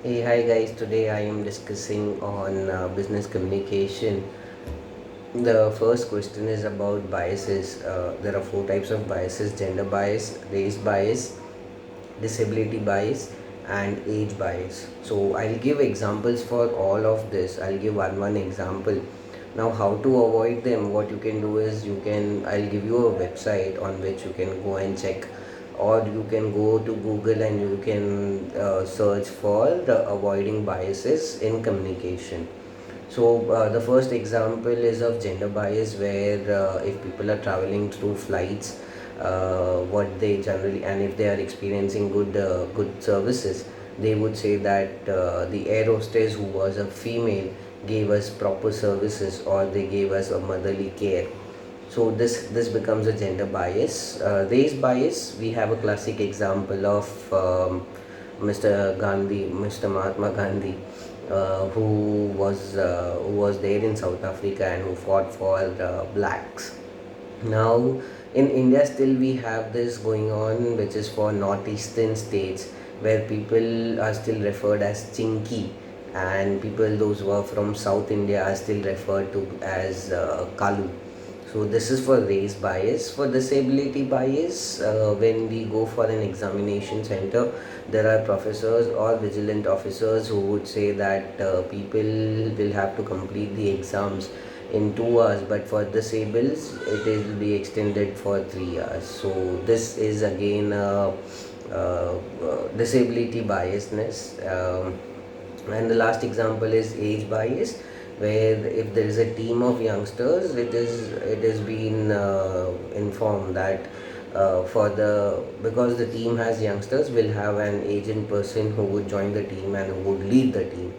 Hey, hi guys. Today I am discussing on business communication. The first question is about biases. There are four types of biases: gender bias, race bias, disability bias, and age bias. So I'll give examples for all of this. I'll give one example. Now, how to avoid them? What you can do is I'll give you a website on which you can go and check, or you can go to Google and you can search for the avoiding biases in communication. So the first example is of gender bias, where if people are traveling through flights, what they generally, and if they are experiencing good services, they would say that the air hostess who was a female gave us proper services, or they gave us a motherly care. So this becomes a gender bias. Race bias, we have a classic example of Mr. Mahatma Gandhi, who was there in South Africa and who fought for blacks. Now, in India, still we have this going on, which is for northeastern states, where people are still referred as chinky, and people those who are from South India are still referred to as Kalu. So this is for race bias. For disability bias, when we go for an examination center, there are professors or vigilant officers who would say that people will have to complete the exams in 2 hours, but for disables it will be extended for 3 hours. So this is again disability biasness. And the last example is age bias, where if there is a team of youngsters, it has been informed that because the team has youngsters, will have an agent person who would join the team and who would lead the team.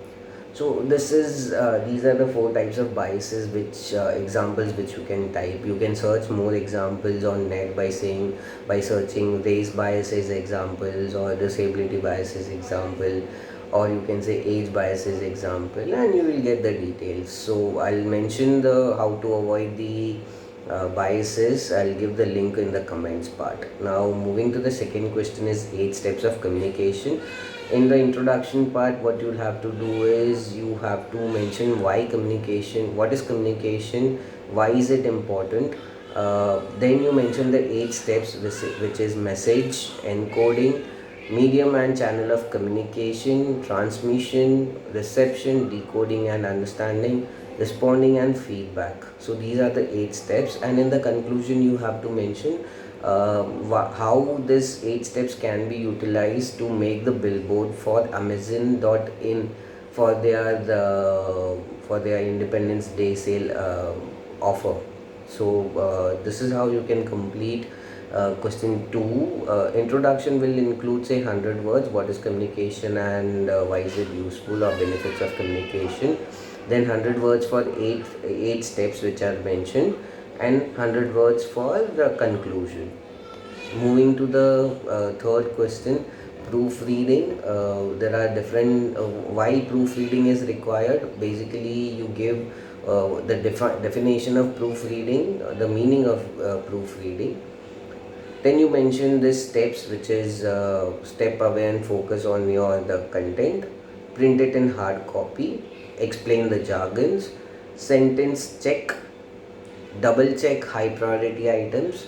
So these are the four types of biases, which examples which you can type. You can search more examples on net by searching race biases examples, or disability biases example, or you can say age biases example, and you will get the details. So I'll mention the how to avoid the biases. I'll give the link in the comments part. Now, moving to the second question is 8 steps of communication. In the introduction part, what you'll have to do is you have to mention why communication, what is communication, why is it important. Then you mention the 8 steps, which is message, encoding, medium and channel of communication, transmission, reception, decoding and understanding, responding and feedback. So these are the 8 steps, and in the conclusion you have to mention how this 8 steps can be utilized to make the billboard for Amazon.in for their Independence Day sale offer. So this is how you can complete question 2. Introduction will include say 100 words. What is communication and why is it useful, or benefits of communication. Then 100 words for eight steps which are mentioned, and 100 words for the conclusion. Moving to the third question, proofreading. There are different why proofreading is required. Basically, you give the definition of proofreading, the meaning of proofreading. Then you mention the steps, which is step away and focus on the content. Print it in hard copy. Explain the jargons. Sentence check. Double check high priority items.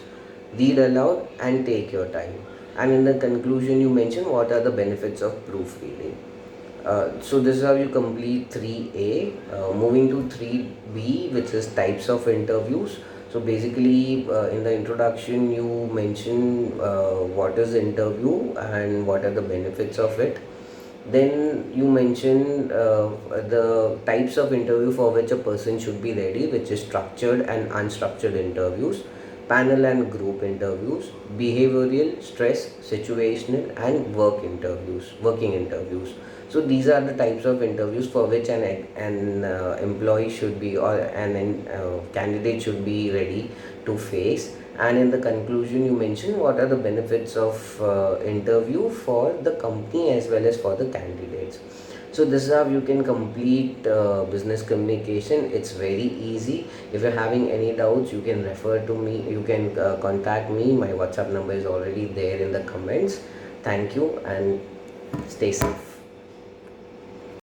Read aloud and take your time. And in the conclusion, you mention what are the benefits of proofreading. So this is how you complete 3A. Moving to 3B, which is types of interviews. So basically, in the introduction, you mention what is interview and what are the benefits of it. Then you mention the types of interview for which a person should be ready, which is structured and unstructured interviews, panel and group interviews, behavioral, stress, situational, and working interviews. So these are the types of interviews for which an employee should be, or an candidate should be ready to face. And in the conclusion, you mention what are the benefits of interview for the company as well as for the candidates. So this is how you can complete business communication. It's very easy. If you're having any doubts, you can refer to me, you can contact me. My WhatsApp number is already there in the comments. Thank you, and stay safe.